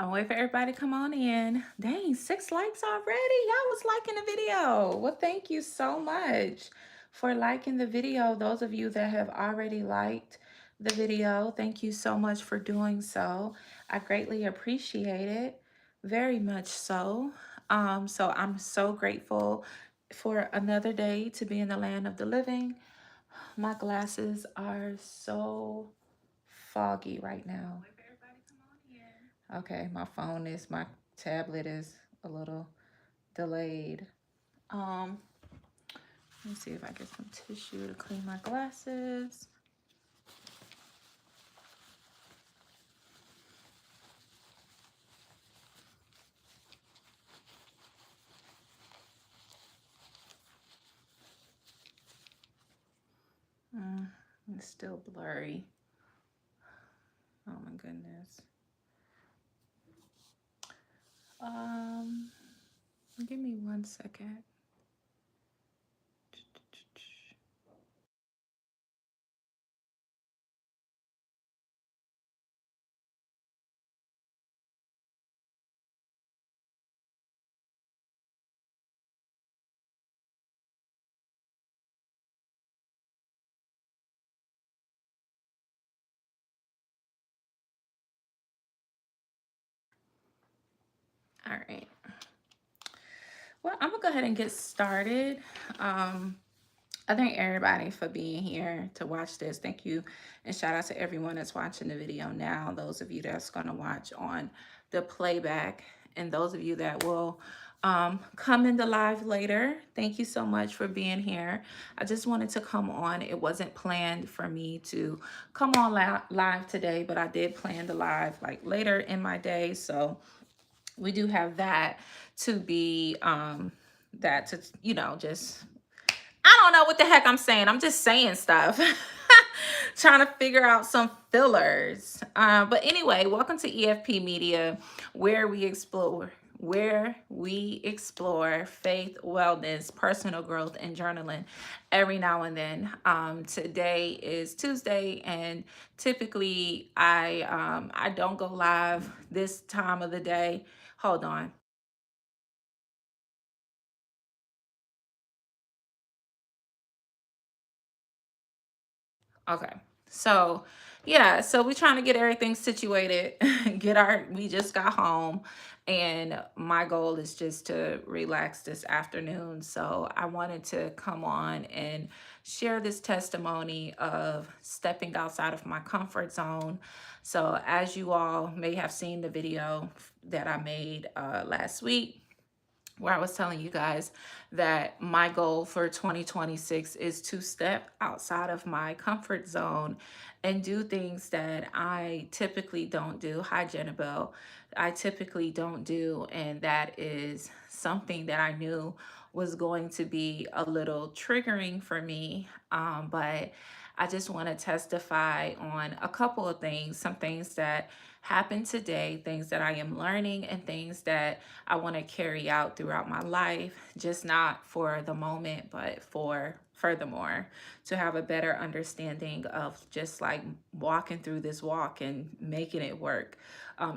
I'm waiting for everybody to come on in. Dang, 6 likes already. Y'all was liking the video. Well, thank you so much for liking the video. Those of you that have already liked the video, thank you so much for doing so. I greatly appreciate it. Very much so. So I'm so grateful for another day to be in the land of the living. My glasses are so foggy right now. Okay, my tablet is a little delayed. Um, let me see if I get some tissue to clean my glasses. It's still blurry. Oh my goodness. Um, Give me 1 second. All right. Well, I'm gonna go ahead and get started. I thank everybody for being here to watch this. Thank you. And shout out to everyone that's watching the video now. Those of you that's going to watch on the playback, and those of you that will come in the live later. Thank you so much for being here. I just wanted to come on. It wasn't planned for me to come on live today, but I did plan the live like later in my day. So we do have that to be, just I don't know what the heck I'm saying. I'm just saying stuff. Trying to figure out some fillers. But anyway, welcome to EFP Media, where we explore faith, wellness, personal growth, and journaling every now and then. Today is Tuesday, and typically I don't go live this time of the day. Hold on. Okay. So, yeah, so we're trying to get everything situated, we just got home, and my goal is just to relax this afternoon. So, I wanted to come on and share this testimony of stepping outside of my comfort zone. So, as you all may have seen the video that I made last week, where I was telling you guys that my goal for 2026 is to step outside of my comfort zone and do things that I typically don't do. Hi, Jennifer. I typically don't do. And that is something that I knew was going to be a little triggering for me. But I just want to testify on a couple of things, some things that happened today, things that I am learning, and things that I want to carry out throughout my life, just not for the moment, but for furthermore, to have a better understanding of just like walking through this walk and making it work.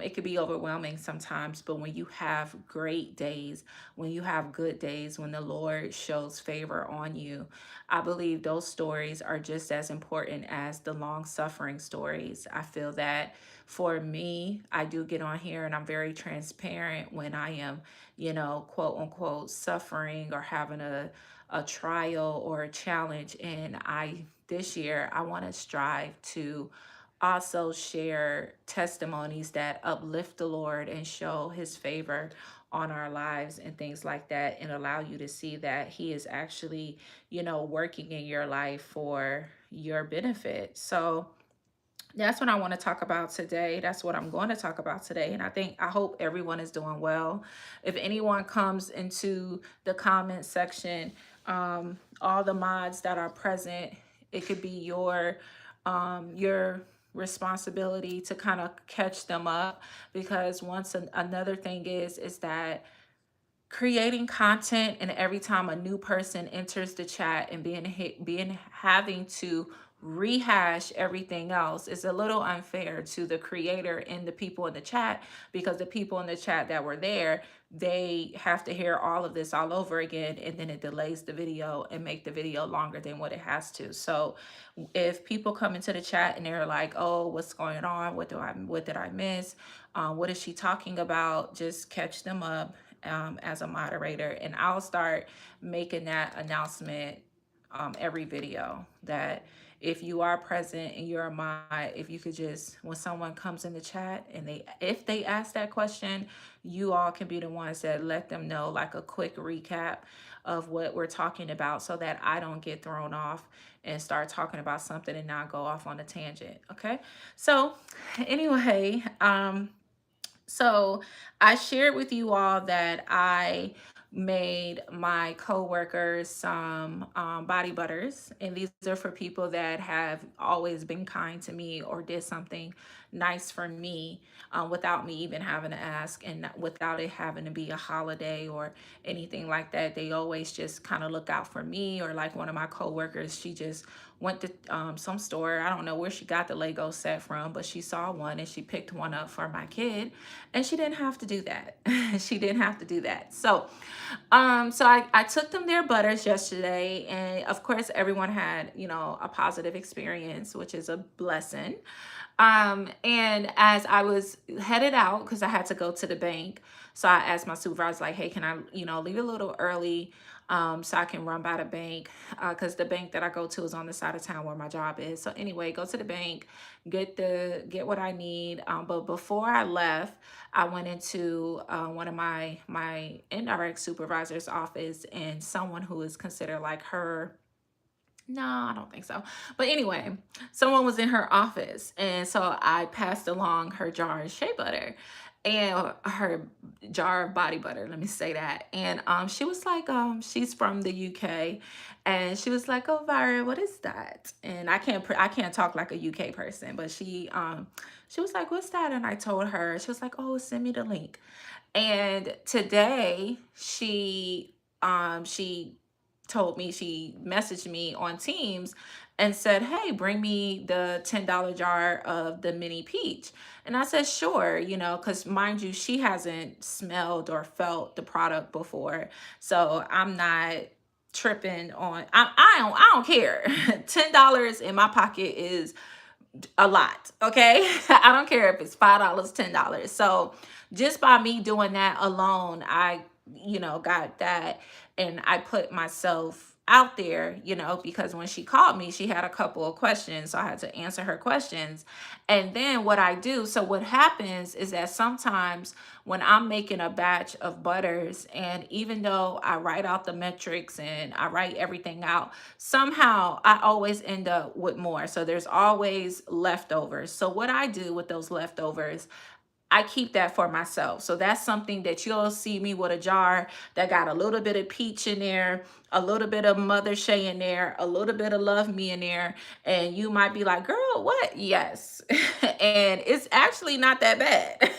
It could be overwhelming sometimes, but when you have great days, when you have good days, when the Lord shows favor on you, I believe those stories are just as important as the long suffering stories. I feel that for me, I do get on here and I'm very transparent when I am, quote unquote, suffering or having a trial or a challenge. And this year, I want to strive to also share testimonies that uplift the Lord and show his favor on our lives and things like that, and allow you to see that he is actually, working in your life for your benefit. So, that's what I want to talk about today. That's what I'm going to talk about today. And I hope everyone is doing well. If anyone comes into the comment section, all the mods that are present, it could be your responsibility to kind of catch them up, because another thing is that creating content, and every time a new person enters the chat and being having to rehash everything else. It's a little unfair to the creator and the people in the chat, because the people in the chat that were there, they have to hear all of this all over again, and then it delays the video and make the video longer than what it has to. So if people come into the chat and they're like, oh, what's going on, what did I miss, what is she talking about, just catch them up as a moderator, and I'll start making that announcement every video, that if you are present and you're a mod, if you could just, when someone comes in the chat and if they ask that question, you all can be the ones that let them know, like a quick recap of what we're talking about, so that I don't get thrown off and start talking about something and not go off on a tangent. Okay. So anyway, so I shared with you all that I made my coworkers some body butters, and these are for people that have always been kind to me or did something nice for me without me even having to ask, and without it having to be a holiday or anything like that. They always just kind of look out for me. Or like one of my coworkers, she just went to some store. I don't know where she got the Lego set from, but she saw one and she picked one up for my kid, and she didn't have to do that. She didn't have to do that. So I took them their butters yesterday, and of course everyone had, a positive experience, which is a blessing. And as I was headed out, because I had to go to the bank, so I asked my supervisor, like, hey, can I, leave a little early so I can run by the bank, because the bank that I go to is on the side of town where my job is. So anyway, go to the bank, get what I need. But before I left, I went into one of my indirect supervisor's office, and someone who is considered like her. No, I don't think so. But anyway, someone was in her office. And so I passed along her jar of shea butter and her jar of body butter. Let me say that. And she was like, she's from the UK. And she was like, oh, Vira, what is that? And I can't talk like a UK person, but she was like, what's that? And I told her. She was like, oh, send me the link. And today she told me, she messaged me on Teams and said, hey, bring me the $10 jar of the mini peach. And I said, sure, because mind you, she hasn't smelled or felt the product before. So I'm not tripping on, I don't care. $10 in my pocket is a lot. Okay. I don't care if it's $5, $10. So just by me doing that alone, I got that, and I put myself out there, because when she called me, she had a couple of questions, so I had to answer her questions. And then what I do, so what happens is that sometimes when I'm making a batch of butters, and even though I write out the metrics and I write everything out, somehow I always end up with more. So there's always leftovers. So what I do with those leftovers, I keep that for myself. So that's something that you'll see me with a jar that got a little bit of peach in there, a little bit of Mother Shea in there, a little bit of Love Me in there. And you might be like, girl, what? Yes. And it's actually not that bad.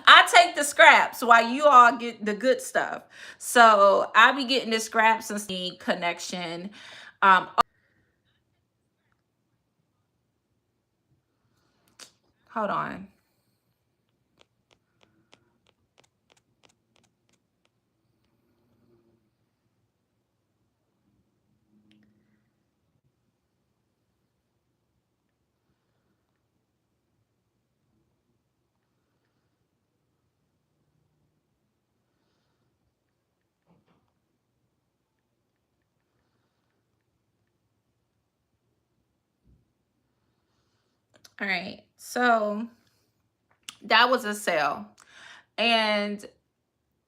I take the scraps while you all get the good stuff. So I be getting the scraps and the connection. Um, Hold on. All right. So that was a sale. And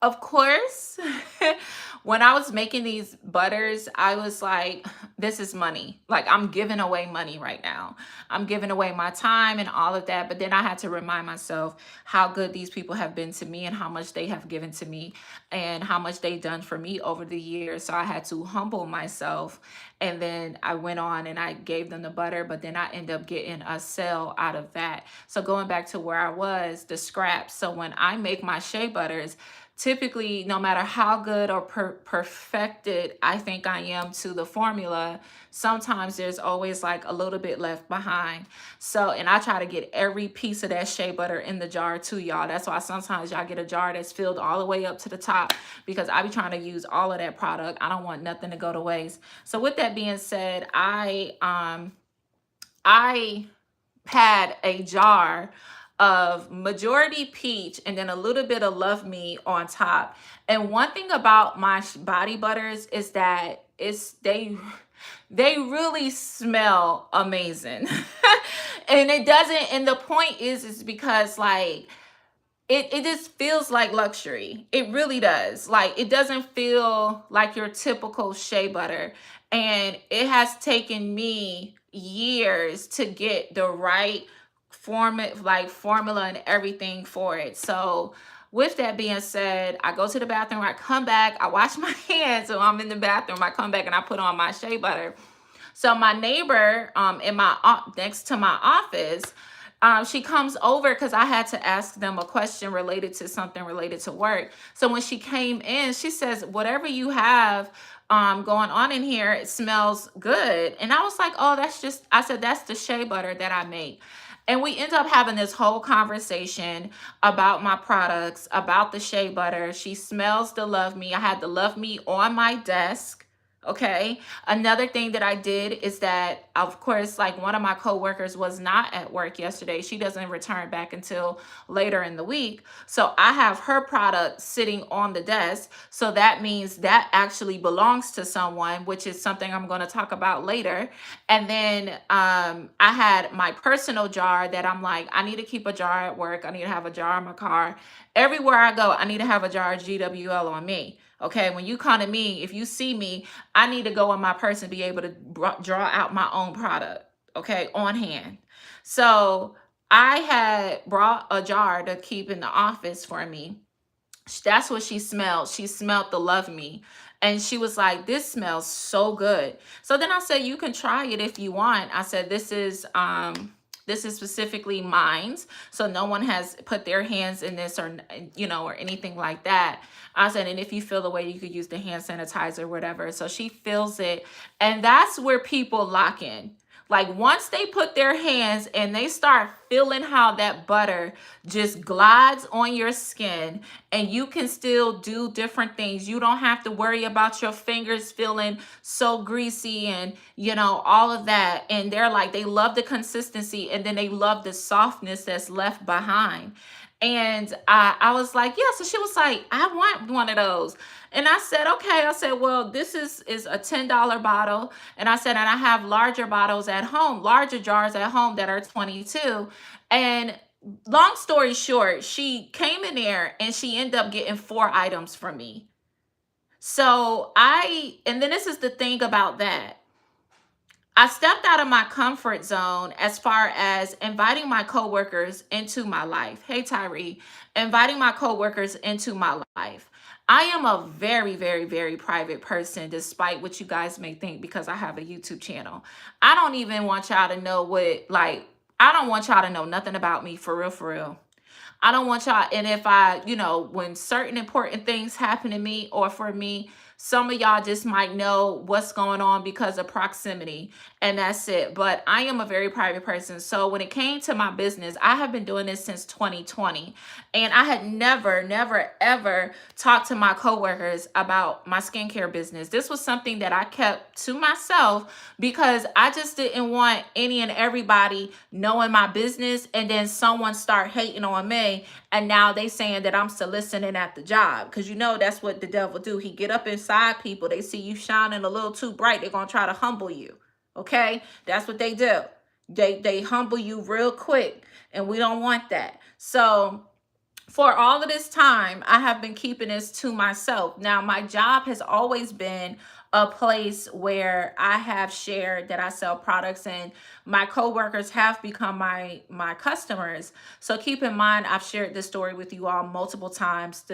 of course, when I was making these butters, I was like, this is money. Like, I'm giving away money right now. I'm giving away my time and all of that. But then I had to remind myself how good these people have been to me, and how much they have given to me, and how much they've done for me over the years. So I had to humble myself. And then I went on and I gave them the butter, but then I ended up getting a sale out of that. So going back to where I was, the scraps. So when I make my shea butters, typically, no matter how good or perfected I think I am to the formula, sometimes there's always like a little bit left behind. So, and I try to get every piece of that shea butter in the jar too, y'all. That's why sometimes y'all get a jar that's filled all the way up to the top, because I be trying to use all of that product. I don't want nothing to go to waste. So with that being said, I had a jar of majority peach and then a little bit of love me on top. And one thing about my body butters is that they really smell amazing. And it doesn't, and the point is because like it just feels like luxury. It really does. Like it doesn't feel like your typical shea butter. And it has taken me years to get the right formula and everything for it. So with that being said, I go to the bathroom, I come back, I wash my hands, so I'm in the bathroom, I come back and I put on my shea butter. So my neighbor in my next to my office, she comes over because I had to ask them a question related to something related to work. So when she came in, she says, "Whatever you have going on in here, it smells good." And I was like, "Oh, that's just," I said, "That's the shea butter that I make." And we end up having this whole conversation about my products, about the shea butter. She smells the Love Me. I had the Love Me on my desk. Okay. Another thing that I did is that, of course, like one of my coworkers was not at work yesterday. She doesn't return back until later in the week. So I have her product sitting on the desk. So that means that actually belongs to someone, which is something I'm going to talk about later. And then I had my personal jar that I'm like, I need to keep a jar at work. I need to have a jar in my car. Everywhere I go, I need to have a jar of GWL on me. Okay, when you come to me, if you see me, I need to go in my purse and be able to draw out my own product, okay, on hand. So I had brought a jar to keep in the office for me. That's what she smelled. She smelled the Love Me. And she was like, "This smells so good." So then I said, "You can try it if you want." I said, this is specifically mine's. So no one has put their hands in this or or anything like that. I said, "And if you feel the way, you could use the hand sanitizer or whatever." So she feels it. And that's where people lock in. Like once they put their hands and they start feeling how that butter just glides on your skin, and you can still do different things. You don't have to worry about your fingers feeling so greasy and, all of that. And they're like, they love the consistency and then they love the softness that's left behind. And I was like, yeah. So she was like, "I want one of those." And I said, "Okay." I said, "Well, this is a $10 bottle." And I said, "And I have larger bottles at home, larger jars at home that are 22." And long story short, she came in there and she ended up getting 4 items from me. So and then this is the thing about that. I stepped out of my comfort zone as far as inviting my coworkers into my life. Hey, Tyree, inviting my coworkers into my life. I am a very, very, very private person, despite what you guys may think, because I have a YouTube channel. I don't even want y'all to know I don't want y'all to know nothing about me for real, for real. I don't want y'all. And if when certain important things happen to me or for me, some of y'all just might know what's going on because of proximity, and that's it. But I am a very private person. So when it came to my business, I have been doing this since 2020. And I had never, never, ever talked to my coworkers about my skincare business. This was something that I kept to myself because I just didn't want any and everybody knowing my business and then someone start hating on me, and now they saying that I'm soliciting at the job. Because that's what the devil do. He get up inside people. They see you shining a little too bright, they're gonna try to humble you. Okay, that's what they do. They humble you real quick, and we don't want that. So for all of this time, I have been keeping this to myself. Now, my job has always been a place where I have shared that I sell products, and my coworkers have become my customers. So keep in mind, I've shared this story with you all multiple times.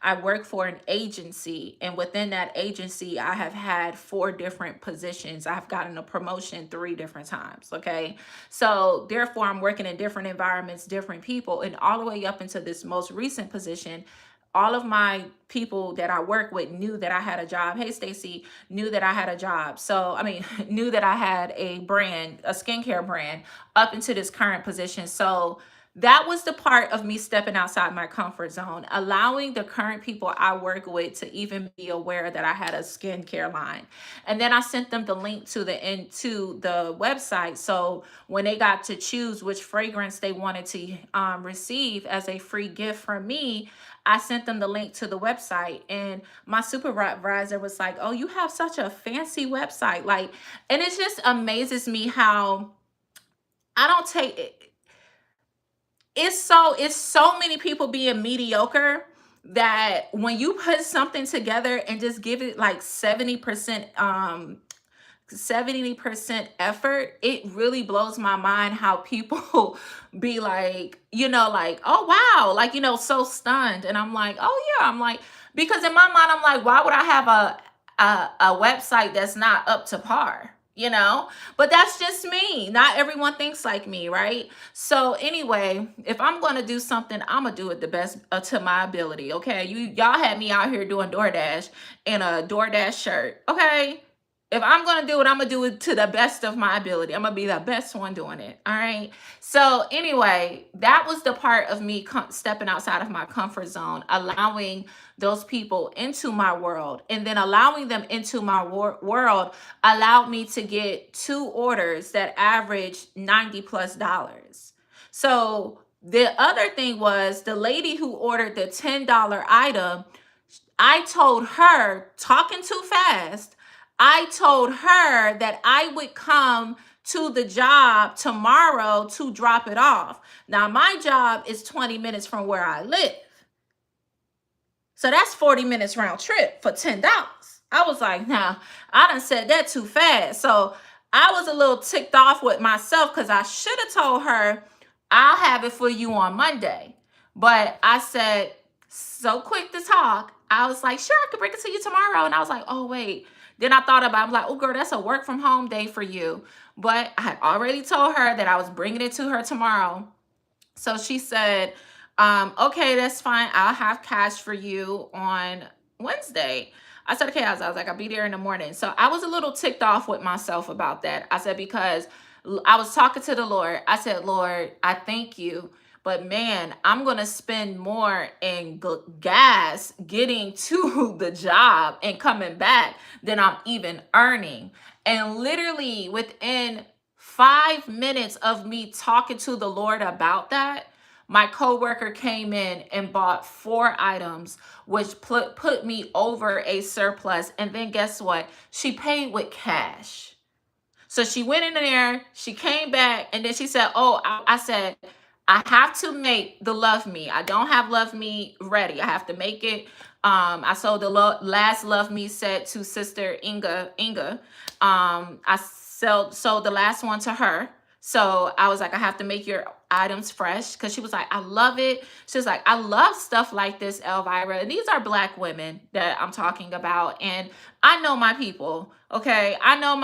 I work for an agency, and within that agency, I have had 4 different positions. I've gotten a promotion 3 different times. Okay, so therefore, I'm working in different environments, different people, and all the way up into this most recent position. all of my people that I work with knew that I had a job. Hey, Stacy, knew that I had a job. So, I mean, knew that I had a brand, a skincare brand up into this current position. So, that was the part of me stepping outside my comfort zone, allowing the current people I work with to even be aware that I had a skincare line. And then I sent them the link to the website. So when they got to choose which fragrance they wanted to receive as a free gift from me, I sent them the link to the website. And my supervisor was like, "Oh, you have such a fancy website." Like, and it just amazes me how I don't take it. It's so many people being mediocre that when you put something together and just give it like 70% effort, it really blows my mind how people be like, like, "Oh wow," like, so stunned. And I'm like, "Oh yeah." I'm like, because in my mind, I'm like, why would I have a website that's not up to par? But that's just me. Not everyone thinks like me, right? So anyway, if I'm gonna do something, I'm gonna do it the best to my ability. Okay, y'all had me out here doing DoorDash in a DoorDash shirt. Okay, if I'm going to do it, I'm going to do it to the best of my ability. I'm going to be the best one doing it. All right. So, anyway, that was the part of me stepping outside of my comfort zone, allowing those people into my world. And then allowing them into my world allowed me to get 2 orders that averaged $90+. So, the other thing was the lady who ordered the $10 item, I told her, talking too fast, I told her that I would come to the job tomorrow to drop it off. Now, my job is 20 minutes from where I live. So that's 40 minutes round trip for $10. I was like, nah, I done said that too fast. So I was a little ticked off with myself because I should have told her, "I'll have it for you on Monday." But I said, so quick to talk, I was like, "Sure, I could bring it to you tomorrow." And I was like, "Oh, wait." Then I thought about it. I'm like, "Oh, girl, that's a work from home day for you." But I had already told her that I was bringing it to her tomorrow. So she said, "Okay, that's fine. I'll have cash for you on Wednesday." I said, "Okay." I was like, "I'll be there in the morning." So I was a little ticked off with myself about that. I said, because I was talking to the Lord. I said, "Lord, I thank you. But man, I'm going to spend more in gas getting to the job and coming back than I'm even earning." And literally within 5 minutes of me talking to the Lord about that, my coworker came in and bought 4 items, which put me over a surplus. And then guess what? She paid with cash. So she went in there, she came back, and then she said, "Oh," I said, "I have to make the Love Me. I don't have Love Me ready. I have to make it." I sold the last Love Me set to Sister Inga. I sold the last one to her. So I was like, "I have to make your items fresh," because she was like, "I love it." She was like, "I love stuff like this, Elvira." And these are Black women that I'm talking about. And I know my people. Okay. I know,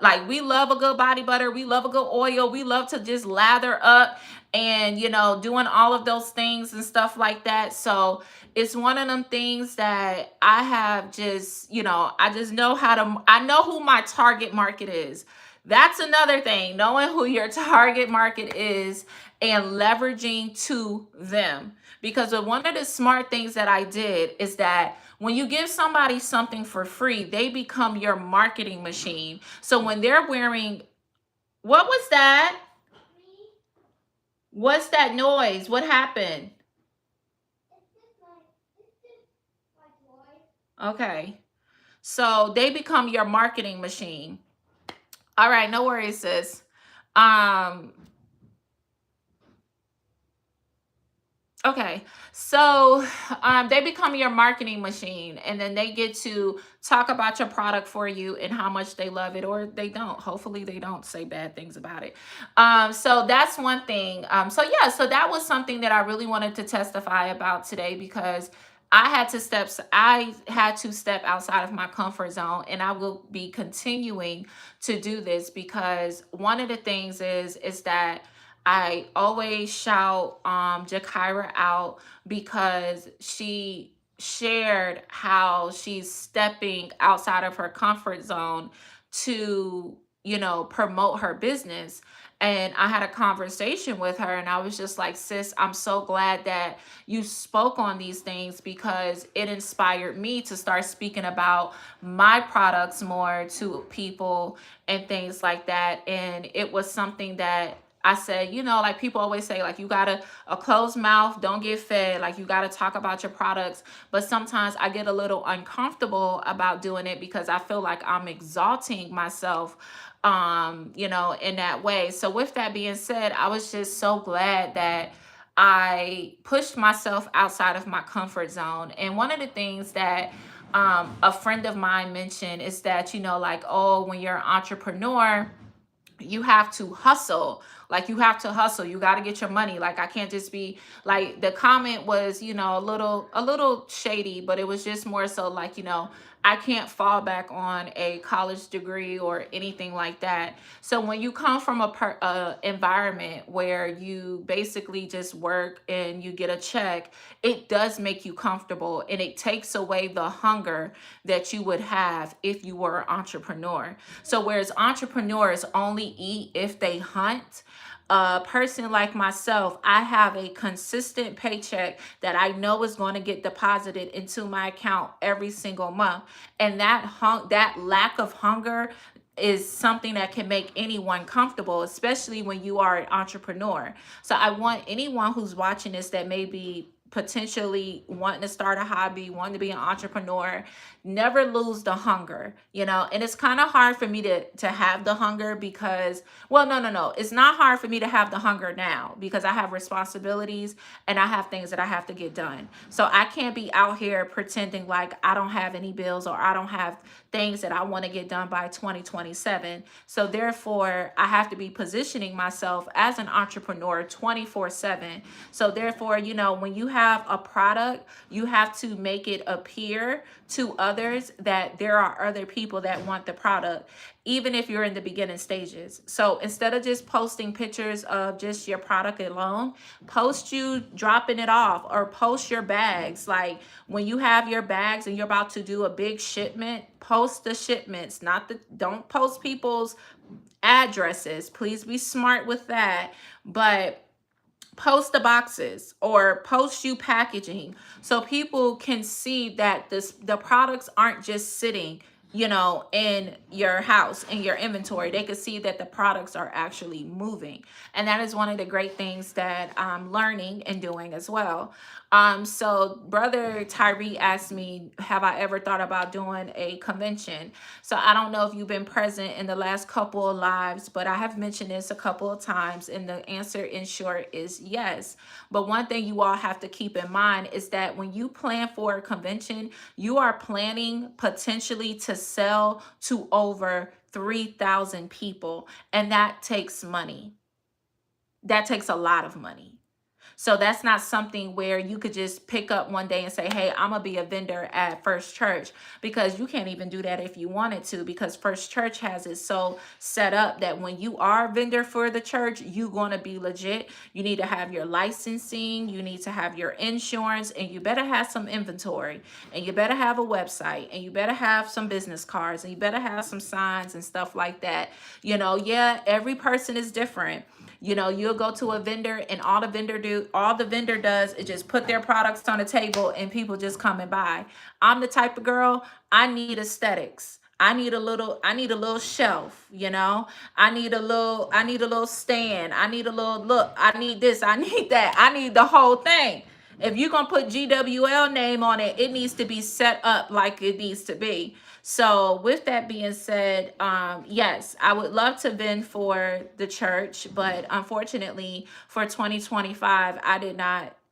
like, we love a good body butter. We love a good oil. We love to just lather up and, doing all of those things and stuff like that. So it's one of them things that I have just, I just know I know who my target market is. That's another thing, knowing who your target market is and leveraging to them. Because one of the smart things that I did is that when you give somebody something for free, they become your marketing machine. So when they're wearing, what was that? What's that noise? What happened? Okay. So they become your marketing machine. All right, no worries, sis. Um, Okay, so they become your marketing machine, and then they get to talk about your product for you and how much they love it, or they don't. Hopefully, they don't say bad things about it. So that's one thing. So yeah, so that was something that I really wanted to testify about today, because I had to step outside of my comfort zone, and I will be continuing to do this, because one of the things is that I always shout Jakira out because she shared how she's stepping outside of her comfort zone to, promote her business. And I had a conversation with her, and I was just like, sis, I'm so glad that you spoke on these things because it inspired me to start speaking about my products more to people and things like that. And it was something that I said, like people always say, like, you gotta, a closed mouth don't get fed. Like, you gotta talk about your products. But sometimes I get a little uncomfortable about doing it because I feel like I'm exalting myself, in that way. So with that being said, I was just so glad that I pushed myself outside of my comfort zone. And one of the things that a friend of mine mentioned is that, like, oh, when you're an entrepreneur, you have to hustle. Like, you have to hustle, you got to get your money. Like, I can't just be like, the comment was, a little shady, but it was just more so like, I can't fall back on a college degree or anything like that. So when you come from a environment where you basically just work and you get a check, it does make you comfortable, and it takes away the hunger that you would have if you were an entrepreneur. So whereas entrepreneurs only eat if they hunt, a person like myself, I have a consistent paycheck that I know is going to get deposited into my account every single month. And that lack of hunger is something that can make anyone comfortable, especially when you are an entrepreneur. So I want anyone who's watching this that may be potentially wanting to start a hobby, wanting to be an entrepreneur, never lose the hunger, and it's kind of hard for me to have the hunger because, well, no, it's not hard for me to have the hunger now because I have responsibilities and I have things that I have to get done. So I can't be out here pretending like I don't have any bills or I don't have things that I want to get done by 2027. So therefore, I have to be positioning myself as an entrepreneur 24/7. So therefore, when you have a product, you have to make it appear to others that there are other people that want the product, even if you're in the beginning stages. So instead of just posting pictures of just your product alone, post you dropping it off or post your bags. Like, when you have your bags and you're about to do a big shipment, post the shipments, don't post people's addresses. Please be smart with that. But post the boxes or post you packaging so people can see that the products aren't just sitting, in your house, in your inventory. They can see that the products are actually moving. And that is one of the great things that I'm learning and doing as well. So brother Tyree asked me, have I ever thought about doing a convention? So I don't know if you've been present in the last couple of lives, but I have mentioned this a couple of times, and the answer in short is yes. But one thing you all have to keep in mind is that when you plan for a convention, you are planning potentially to sell to over 3,000 people, and that takes money. That takes a lot of money. So that's not something where you could just pick up one day and say, hey, I'm going to be a vendor at First Church, because you can't even do that if you wanted to, because First Church has it so set up that when you are a vendor for the church, you're going to be legit. You need to have your licensing, you need to have your insurance, and you better have some inventory, and you better have a website, and you better have some business cards, and you better have some signs and stuff like that. Yeah, every person is different. You'll go to a vendor and all the vendor does is just put their products on the table and people just come and buy. I'm the type of girl, I need aesthetics. I need a little shelf, I need a little stand. I need a little look. I need this. I need that. I need the whole thing. If you're going to put GWL name on it, it needs to be set up like it needs to be. So with that being said, yes, I would love to vend for the church, but unfortunately for 2025,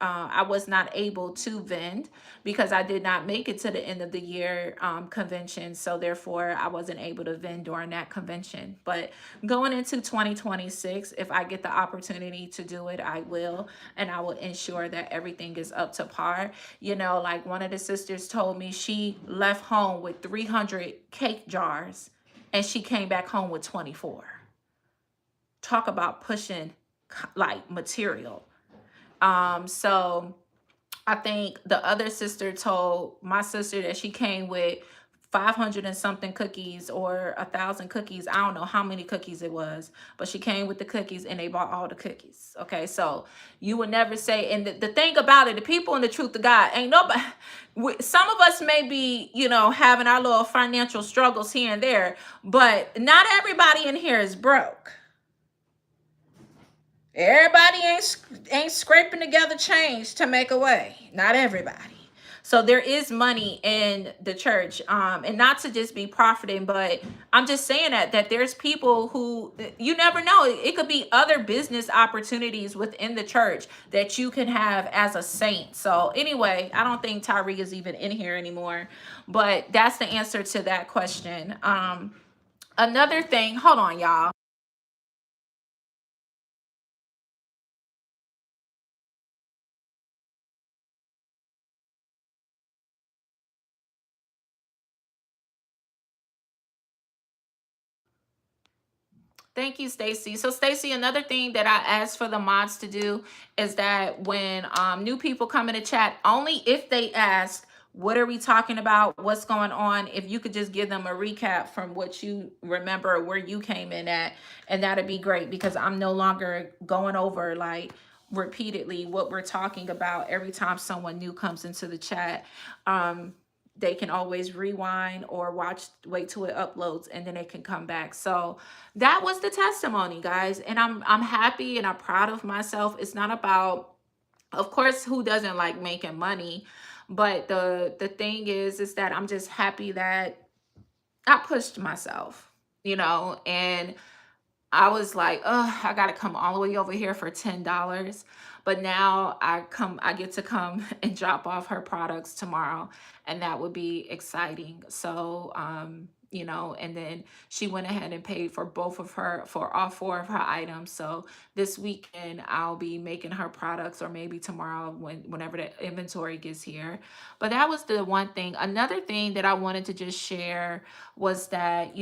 I was not able to vend because I did not make it to the end of the year convention. So therefore, I wasn't able to vend during that convention. But going into 2026, if I get the opportunity to do it, I will. And I will ensure that everything is up to par. Like one of the sisters told me, she left home with 300 cake jars and she came back home with 24. Talk about pushing like material. So I think the other sister told my sister that she came with 500 and something cookies or 1,000 cookies. I don't know how many cookies it was, but she came with the cookies and they bought all the cookies. Okay, so you would never say, and the thing about it, the people in the truth of God, ain't nobody, some of us may be, having our little financial struggles here and there, but not everybody in here is broke. Everybody ain't scraping together change to make a way. Not everybody. So there is money in the church, and not to just be profiting, but I'm just saying that there's people who, you never know. It could be other business opportunities within the church that you can have as a saint. So anyway, I don't think Tyree is even in here anymore, but that's the answer to that question. Another thing, hold on, y'all. Thank you, Stacy. So, Stacy, another thing that I asked for the mods to do is that when new people come in the chat, only if they ask, what are we talking about? What's going on? If you could just give them a recap from what you remember, where you came in at, and that'd be great because I'm no longer going over like repeatedly what we're talking about every time someone new comes into the chat. They can always rewind or wait till it uploads, and then they can come back. So that was the testimony, guys, and I'm happy and I'm proud of myself. It's not about, of course, who doesn't like making money, but the thing is that I'm just happy that I pushed myself, and I was like, oh, I gotta come all the way over here for $10. But now I get to come and drop off her products tomorrow, and that would be exciting. So, and then she went ahead and paid for for all four of her items. So this weekend I'll be making her products, or maybe tomorrow whenever the inventory gets here. But that was the one thing. Another thing that I wanted to just share was that,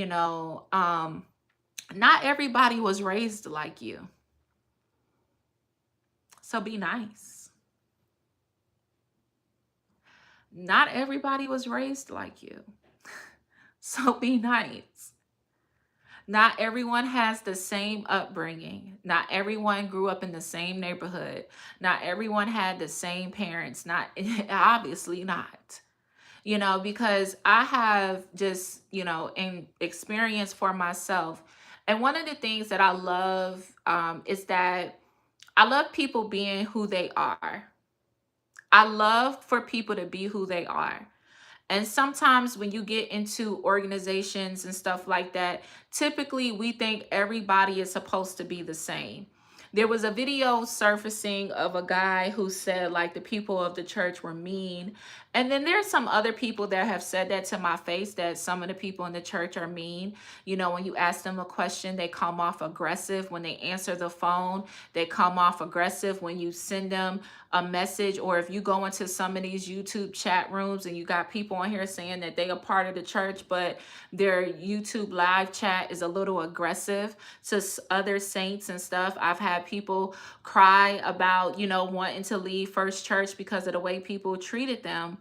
not everybody was raised like you. So be nice. Not everybody was raised like you. So be nice. Not everyone has the same upbringing. Not everyone grew up in the same neighborhood. Not everyone had the same parents. Not obviously not. Because I have just, in experience for myself. And one of the things that I love is that I love people being who they are. I love for people to be who they are. And sometimes when you get into organizations and stuff like that, typically we think everybody is supposed to be the same. There was a video surfacing of a guy who said like the people of the church were mean. And then there's some other people that have said that to my face, that some of the people in the church are mean. When you ask them a question, they come off aggressive. When they answer the phone, they come off aggressive. When you send them a message, or if you go into some of these YouTube chat rooms and you got people on here saying that they are part of the church, but their YouTube live chat is a little aggressive to other saints and stuff. I've had people cry about, wanting to leave First Church because of the way people treated them.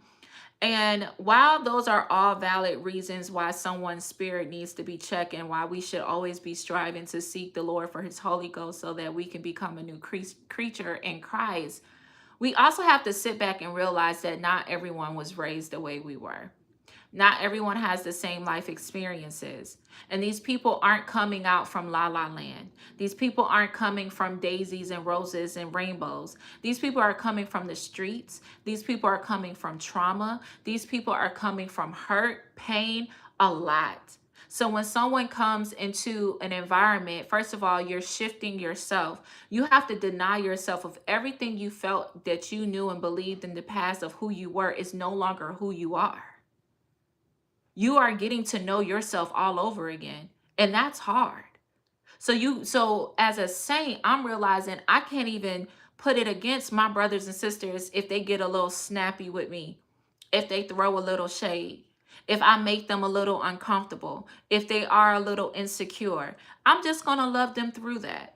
And while those are all valid reasons why someone's spirit needs to be checked, and why we should always be striving to seek the Lord for his Holy Ghost so that we can become a new creature in Christ, we also have to sit back and realize that not everyone was raised the way we were. Not everyone has the same life experiences. And these people aren't coming out from La La Land. These people aren't coming from daisies and roses and rainbows. These people are coming from the streets. These people are coming from trauma. These people are coming from hurt, pain, a lot. So when someone comes into an environment, first of all, you're shifting yourself. You have to deny yourself of everything you felt that you knew and believed in the past of who you were is no longer who you are. You are getting to know yourself all over again. And that's hard. So as a saint, I'm realizing I can't even put it against my brothers and sisters if they get a little snappy with me, if they throw a little shade, if I make them a little uncomfortable, if they are a little insecure. I'm just going to love them through that.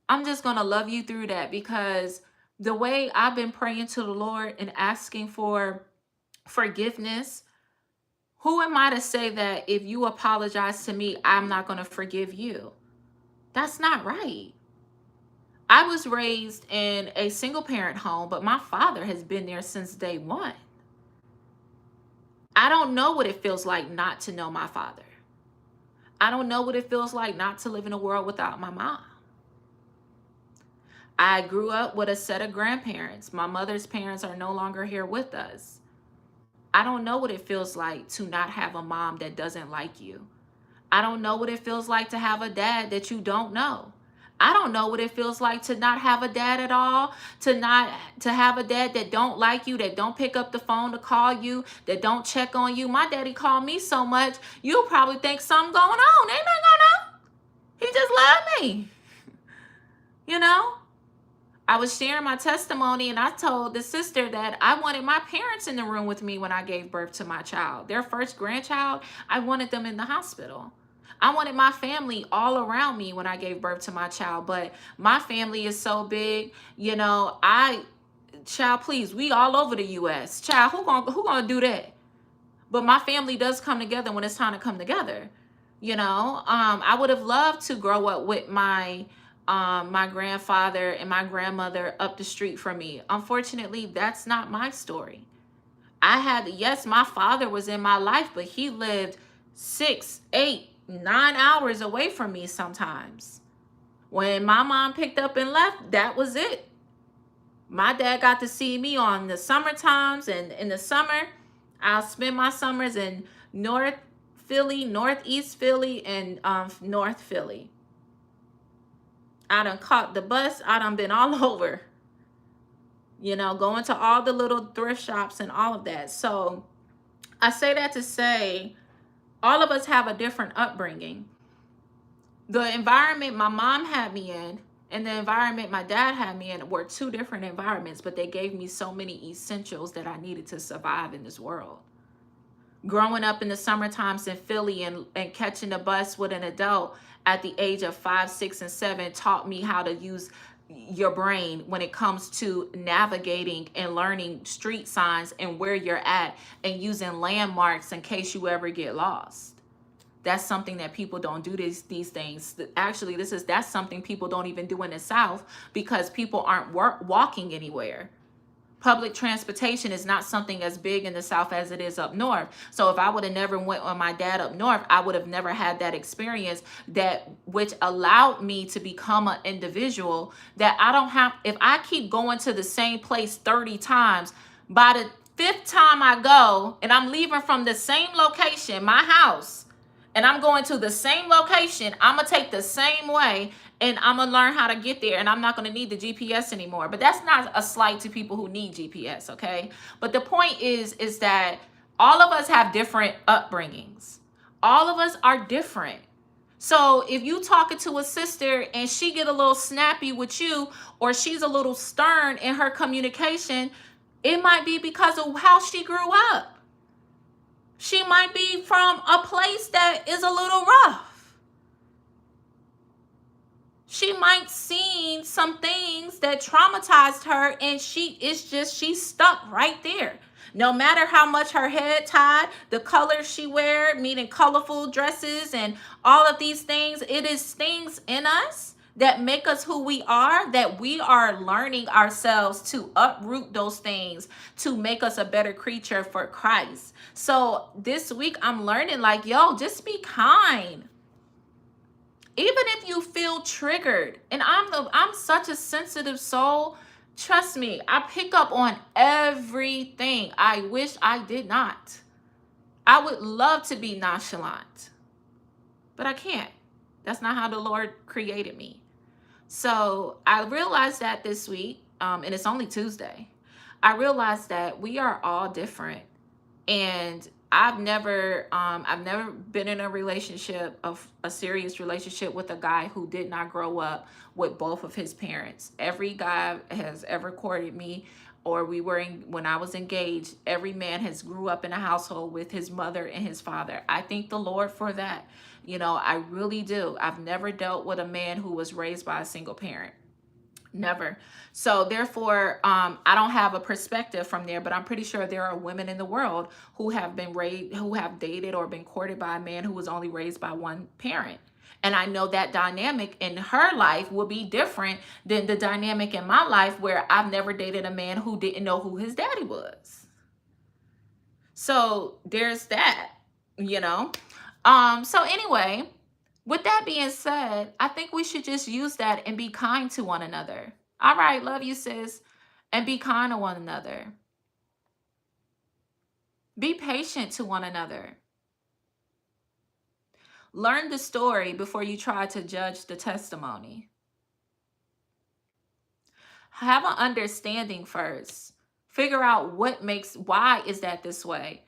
I'm just going to love you through that, because the way I've been praying to the Lord and asking for forgiveness, who am I to say that if you apologize to me, I'm not going to forgive you? That's not right. I was raised in a single parent home, but my father has been there since day one. I don't know what it feels like not to know my father. I don't know what it feels like not to live in a world without my mom. I grew up with a set of grandparents. My mother's parents are no longer here with us. I don't know what it feels like to not have a mom that doesn't like you. I don't know what it feels like to have a dad that you don't know. I don't know what it feels like to not have a dad at all, to have a dad that don't like you, that don't pick up the phone to call you, that don't check on you. My daddy called me so much, you'll probably think something going on. Ain't nothing going on. He just loved me. You know? I was sharing my testimony, and I told the sister that I wanted my parents in the room with me when I gave birth to my child. Their first grandchild, I wanted them in the hospital. I wanted my family all around me when I gave birth to my child, but my family is so big, child, please, we all over the US. Child, who gonna do that? But my family does come together when it's time to come together. I would have loved to grow up with my grandfather and my grandmother up the street from me. Unfortunately, that's not my story. Yes, my father was in my life, but he lived 6, 8, 9 hours away from me sometimes. When my mom picked up and left, that was it. My dad got to see me on the summer times, and in the summer, I'll spend my summers in North Philly, Northeast Philly, and North Philly. I done caught the bus. I done been all over, going to all the little thrift shops and all of that. So I say that to say all of us have a different upbringing. The environment my mom had me in and the environment my dad had me in were two different environments, but they gave me so many essentials that I needed to survive in this world. Growing up in the summer times in Philly and catching the bus with an adult at the age of 5, 6, and 7 taught me how to use your brain when it comes to navigating and learning street signs and where you're at and using landmarks in case you ever get lost. That's something that people don't do these things. Actually, that's something people don't even do in the South because people aren't walking anywhere. Public transportation is not something as big in the South as it is up north. So if I would have never went with my dad up north, I would have never had that experience which allowed me to become an individual that I don't have. If I keep going to the same place 30 times, by the fifth time I go and I'm leaving from the same location, my house, and I'm going to the same location, I'm going to take the same way and I'm going to learn how to get there, and I'm not going to need the GPS anymore. But that's not a slight to people who need GPS, okay? But the point is that all of us have different upbringings. All of us are different. So if you talking to a sister and she get a little snappy with you, or she's a little stern in her communication, it might be because of how she grew up. She might be from a place that is a little rough. She might seen some things that traumatized her, and she's stuck right there. No matter how much her head tied, the colors she wear, meaning colorful dresses and all of these things, it is things in us that make us who we are, that we are learning ourselves to uproot those things to make us a better creature for Christ. So this week I'm learning, like, just be kind. Even if you feel triggered, and I'm such a sensitive soul, trust me, I pick up on everything. I wish I did not. I would love to be nonchalant, but I can't. That's not how the Lord created me. So I realized that this week, and it's only Tuesday, I realized that we are all different. And I've never been in a serious relationship with a guy who did not grow up with both of his parents. Every guy has ever courted me, or when I was engaged, every man has grew up in a household with his mother and his father. I thank the Lord for that, I really do. I've never dealt with a man who was raised by a single parent. Never. So therefore, I don't have a perspective from there, but I'm pretty sure there are women in the world who have been raised, who have dated or been courted by a man who was only raised by one parent. And I know that dynamic in her life will be different than the dynamic in my life, where I've never dated a man who didn't know who his daddy was. So there's that, you know. So anyway, with that being said, I think we should just use that and be kind to one another. All right, love you, sis. And be kind to one another. Be patient to one another. Learn the story before you try to judge the testimony. Have an understanding first. Figure out why is that this way.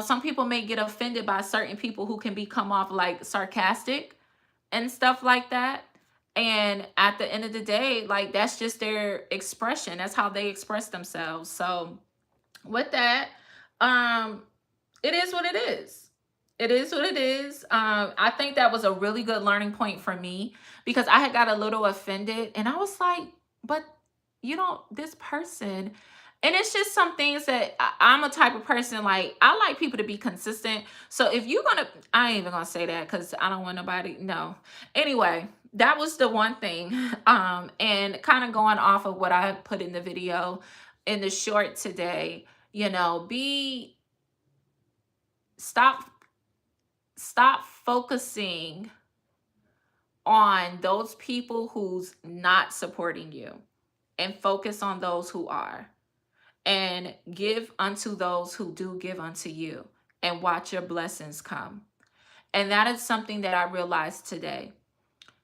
Some people may get offended by certain people who can come off like sarcastic and stuff like that. And at the end of the day, like, that's just their expression. That's how they express themselves. So with that, um, it is what it is. It is what it is. I think that was a really good learning point for me, because I had got a little offended and I was like, but this person, and it's just some things that I'm a type of person, like, I like people to be consistent. So if you're gonna, I ain't even gonna say that because I don't want nobody, no. Anyway, that was the one thing. And kind of going off of what I put in the video in the short today, be stop focusing on those people who's not supporting you, and focus on those who are, and give unto those who do give unto you, and watch your blessings come. And that is something that I realized today.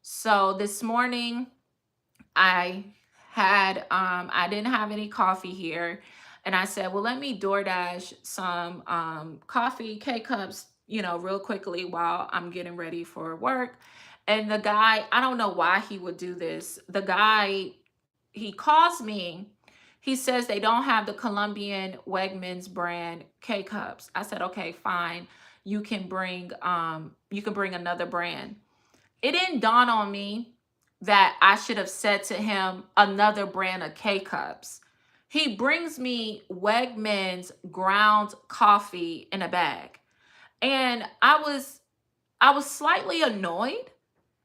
So this morning I didn't have any coffee here, and I said, well, let me DoorDash some coffee K-cups, real quickly while I'm getting ready for work. And the guy, I don't know why he would do this. The guy, he calls me. He says they don't have the Colombian Wegmans brand K-cups. I said, okay, fine. You can bring another brand. It didn't dawn on me that I should have said to him another brand of K-cups. He brings me Wegmans ground coffee in a bag. And I was slightly annoyed,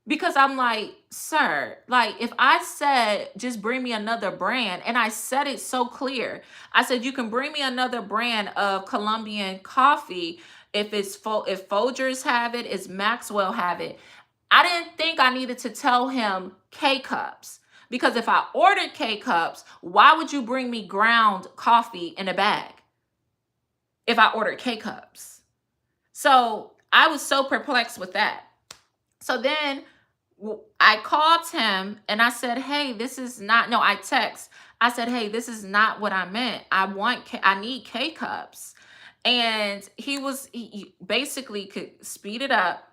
because I'm like, sir, like, if I said just bring me another brand, and I said it so clear, I said you can bring me another brand of Colombian coffee if if Folgers have it, if Maxwell have it. I didn't think I needed to tell him K cups, because if I ordered K cups, why would you bring me ground coffee in a bag if I ordered K cups? So I was so perplexed with that. So then I called him and I said, hey, this is not, no, I text. I said, hey, this is not what I meant. I need K cups. And he basically could speed it up.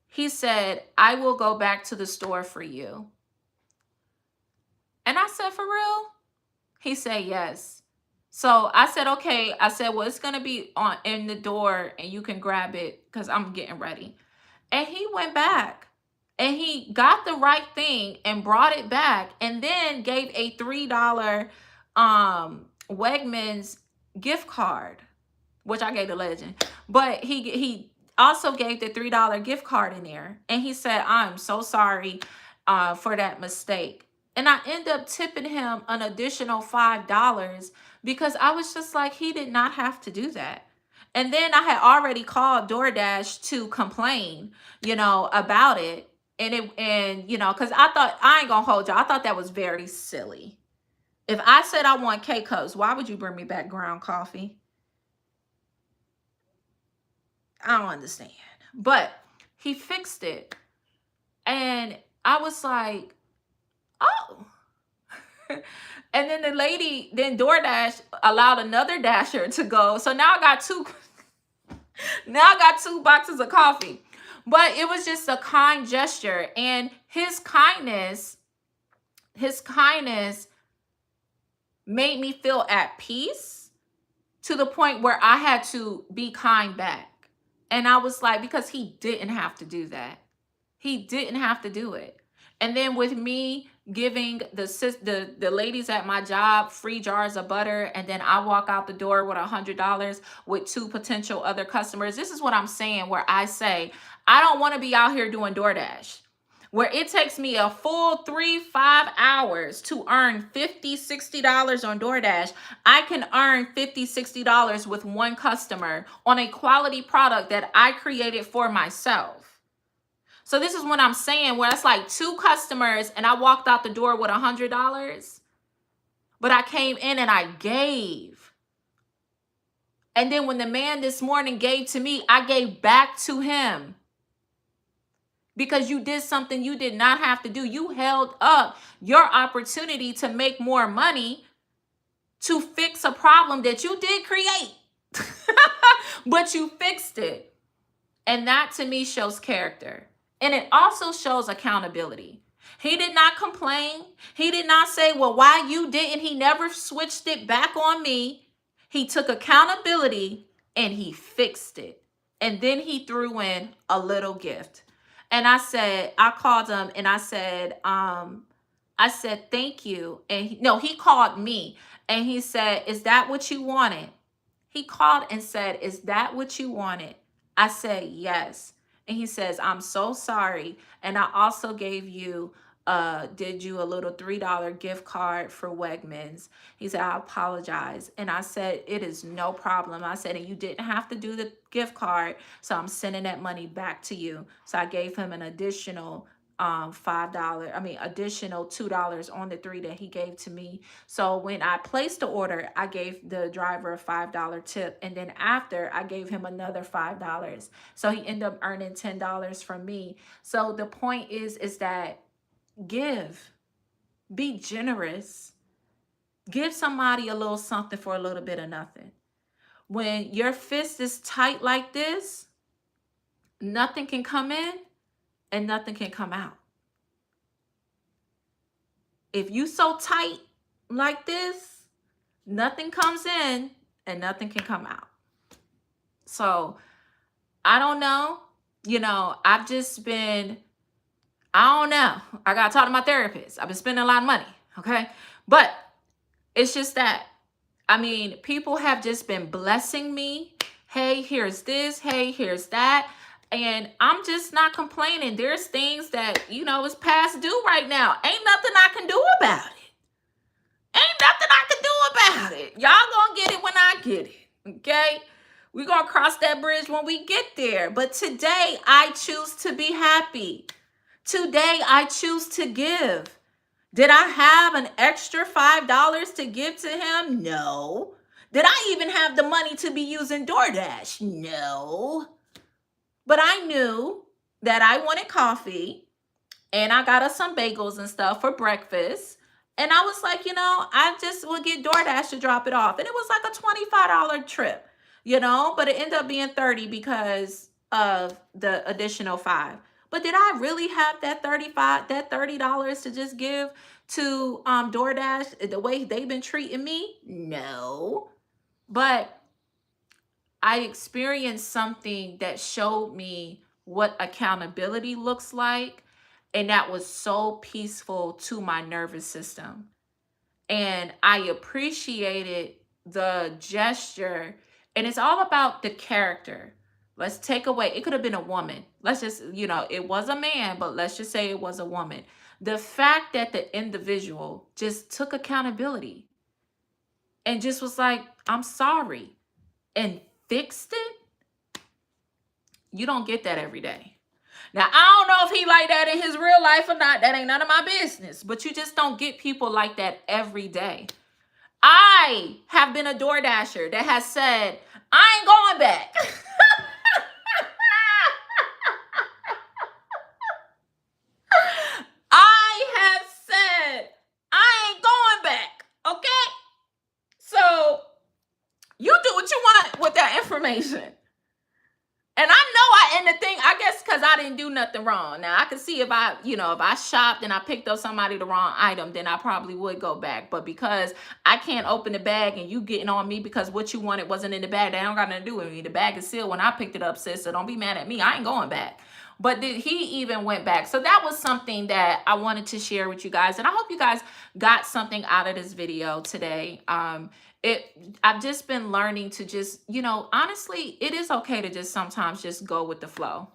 He said, I will go back to the store for you. And I said, for real? He said, yes. So I said, okay. I said, well, it's going to be in the door and you can grab it because I'm getting ready. And he went back and he got the right thing and brought it back, and then gave a $3 Wegmans gift card, which I gave the legend. But he also gave the $3 gift card in there. And he said, I'm so sorry for that mistake. And I end up tipping him an additional $5, because I was just like, he did not have to do that. And then I had already called DoorDash to complain, about it. Because I ain't gonna hold y'all, I thought that was very silly. If I said I want K cups, why would you bring me back ground coffee? I don't understand. But he fixed it. And I was like, oh. And then then DoorDash allowed another dasher to go. So now I got two boxes of coffee. But it was just a kind gesture. And his kindness made me feel at peace, to the point where I had to be kind back. And I was like, because he didn't have to do that. He didn't have to do it. And then with me giving the ladies at my job free jars of butter, and then I walk out the door with $100 with two potential other customers. This is what I'm saying, where I say, I don't want to be out here doing DoorDash, where it takes me a full 3-5 hours to earn $50-$60 on DoorDash. I can earn $50-$60 with one customer on a quality product that I created for myself. So this is what I'm saying, where it's like two customers and I walked out the door with $100, but I came in and I gave. And then when the man this morning gave to me, I gave back to him. Because you did something you did not have to do. You held up your opportunity to make more money to fix a problem that you did create. But you fixed it. And that to me shows character. And it also shows accountability. He did not complain. He did not say, well, why you didn't? He never switched it back on me. He took accountability and he fixed it. And then he threw in a little gift. And I called him and I said, thank you. And he called me and he said, is that what you wanted? He called and said, is that what you wanted? I said, yes. And he says, I'm so sorry. And I also did you a little $3 gift card for Wegmans. He said, I apologize. And I said, it is no problem. I said, and you didn't have to do the gift card, so I'm sending that money back to you. So I gave him an additional additional $2 on the $3 that he gave to me. So when I placed the order, I gave the driver a $5 tip, and then after I gave him another $5. So he ended up earning $10 from me. So the point is that give, be generous, give somebody a little something for a little bit of nothing. When your fist is tight like this, nothing can come in and nothing can come out. If you so tight like this, nothing comes in and nothing can come out. So I don't know. I've just been, I don't know. I got to talk to my therapist. I've been spending a lot of money. Okay. But it's just that, people have just been blessing me. Hey, here's this. Hey, here's that. And I'm just not complaining. There's things that, is past due right now. Ain't nothing I can do about it. Ain't nothing I can do about it. Y'all gonna get it when I get it. Okay? We're gonna cross that bridge when we get there. But today, I choose to be happy. Today, I choose to give. Did I have an extra $5 to give to him? No. Did I even have the money to be using DoorDash? No. But I knew that I wanted coffee, and I got us some bagels and stuff for breakfast. And I was like, I just will get DoorDash to drop it off. And it was like a $25 trip, but it ended up being $30 because of the additional $5. But did I really have that $30 to just give to DoorDash the way they've been treating me? No. But I experienced something that showed me what accountability looks like. And that was so peaceful to my nervous system. And I appreciated the gesture. And it's all about the character. Let's take away, it could have been a woman. Let's just, it was a man, but let's just say it was a woman. The fact that the individual just took accountability and just was like, I'm sorry, and fixed it, you don't get that every day. Now, I don't know if he like that in his real life or not. That ain't none of my business. But you just don't get people like that every day. I have been a DoorDasher that has said, I ain't going back. I have said, I ain't going back. Okay? So, you do what you want with that information. And I know I and the thing, I guess, because I didn't do nothing wrong. Now I could see if I, if I shopped and I picked up somebody the wrong item, then I probably would go back. But because I can't open the bag and you getting on me because what you wanted wasn't in the bag, that don't got nothing to do with me. The bag is sealed when I picked it up, sis. So don't be mad at me. I ain't going back. But he even went back. So that was something that I wanted to share with you guys. And I hope you guys got something out of this video today. I've just been learning to just, honestly, it is okay to just sometimes just go with the flow.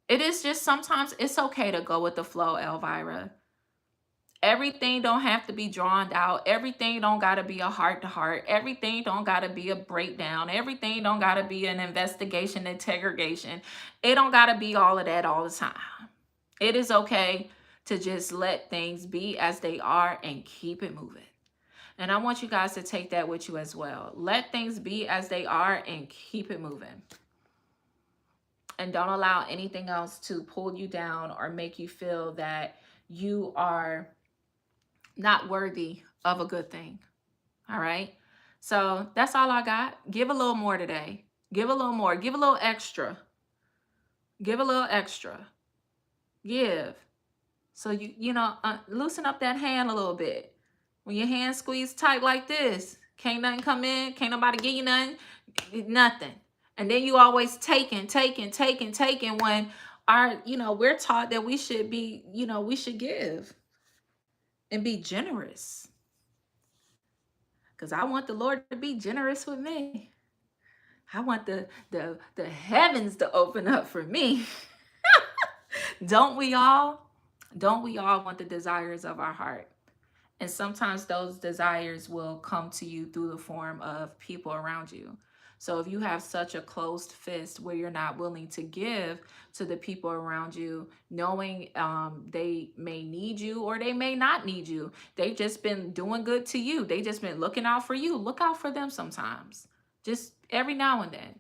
It is just sometimes it's okay to go with the flow, Elvira. Everything don't have to be drawn out. Everything don't got to be a heart to heart. Everything don't got to be a breakdown. Everything don't got to be an investigation, interrogation. It don't got to be all of that all the time. It is okay to just let things be as they are and keep it moving. And I want you guys to take that with you as well. Let things be as they are and keep it moving. And don't allow anything else to pull you down or make you feel that you are not worthy of a good thing. All right. So that's all I got. Give a little more today. Give a little more. Give a little extra. Give a little extra. Give. So loosen up that hand a little bit. When your hand squeezed tight like this, can't nothing come in. Can't nobody give you nothing. Nothing. And then you always taking when we're taught that we should be, we should give and be generous. Because I want the Lord to be generous with me. I want the heavens to open up for me. Don't we all? Don't we all want the desires of our heart? And sometimes those desires will come to you through the form of people around you. So if you have such a closed fist where you're not willing to give to the people around you, knowing they may need you or they may not need you, they've just been doing good to you. They just been looking out for you. Look out for them sometimes, just every now and then.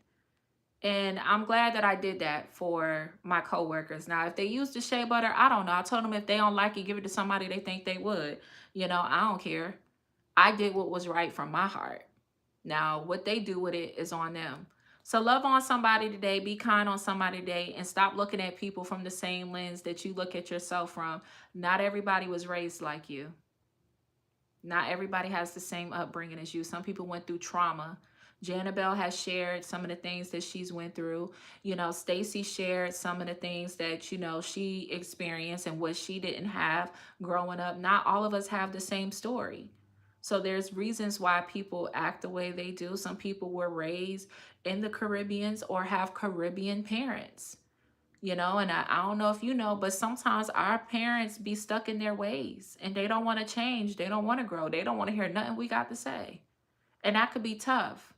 And I'm glad that I did that for my coworkers. Now, if they use the shea butter, I don't know. I told them if they don't like it, give it to somebody they think they would. I don't care. I did what was right from my heart. Now, what they do with it is on them. So love on somebody today. Be kind on somebody today. And stop looking at people from the same lens that you look at yourself from. Not everybody was raised like you. Not everybody has the same upbringing as you. Some people went through trauma. Janabelle has shared some of the things that she's went through. Stacy shared some of the things that, she experienced and what she didn't have growing up. Not all of us have the same story. So there's reasons why people act the way they do. Some people were raised in the Caribbean or have Caribbean parents, and I don't know if you know, but sometimes our parents be stuck in their ways and they don't want to change. They don't want to grow. They don't want to hear nothing we got to say. And that could be tough.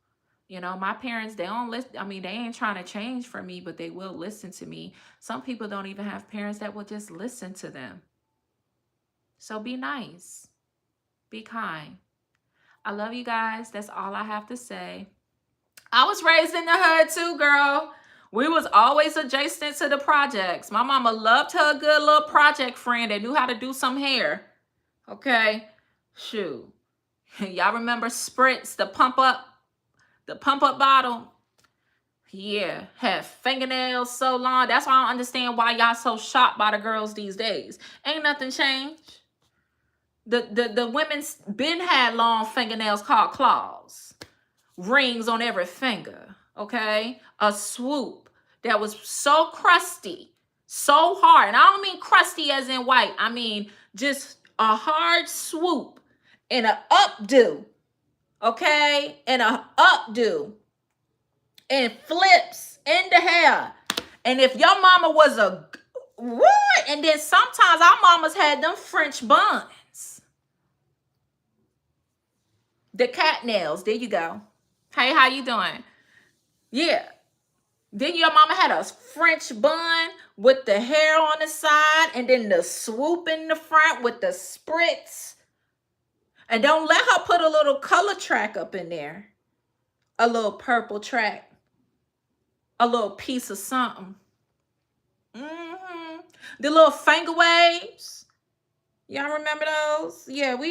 My parents, they don't listen. I mean, they ain't trying to change for me, but they will listen to me. Some people don't even have parents that will just listen to them. So be nice. Be kind. I love you guys. That's all I have to say. I was raised in the hood too, girl. We was always adjacent to the projects. My mama loved her a good little project friend that knew how to do some hair. Okay? Shoot. Y'all remember Spritz, the pump up bottle? Yeah, had fingernails so long. That's why I don't understand why y'all so shocked by the girls these days. Ain't nothing changed. The women's been had long fingernails called claws. Rings on every finger, okay? A swoop that was so crusty, so hard. And I don't mean crusty as in white. I mean just a hard swoop and an updo, okay? And a updo. And flips in the hair. And if your mama was a what? And then sometimes our mamas had them French buns. The cat nails. There you go. Hey, how you doing? Yeah. Then your mama had a French bun with the hair on the side and then the swoop in the front with the spritz. And don't let her put a little color track up in there. A little purple track. A little piece of something. The little finger waves. Y'all remember those? Yeah,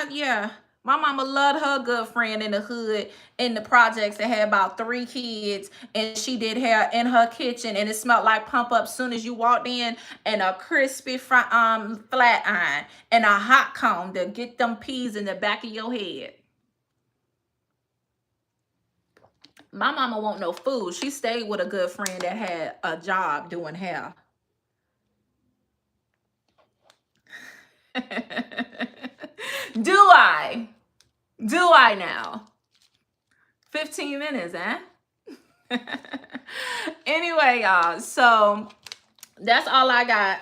yeah. My mama loved her good friend in the hood in the projects that had about 3 kids, and she did hair in her kitchen, and it smelled like pump up soon as you walked in, and a crispy flat iron and a hot comb to get them peas in the back of your head. My mama won't no food. She stayed with a good friend that had a job doing hair. Do I? Do I now? 15 minutes, eh? Anyway, y'all, so that's all I got.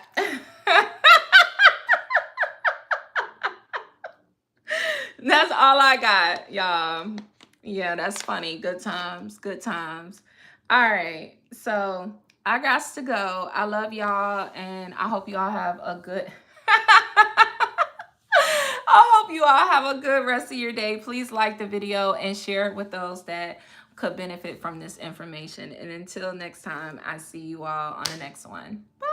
That's all I got, y'all. Yeah, that's funny. Good times, good times. All right, so I got to go. I love y'all, and I hope y'all have a good I hope you all have a good rest of your day. Please like the video and share it with those that could benefit from this information. And until next time, I see you all on the next one. Bye.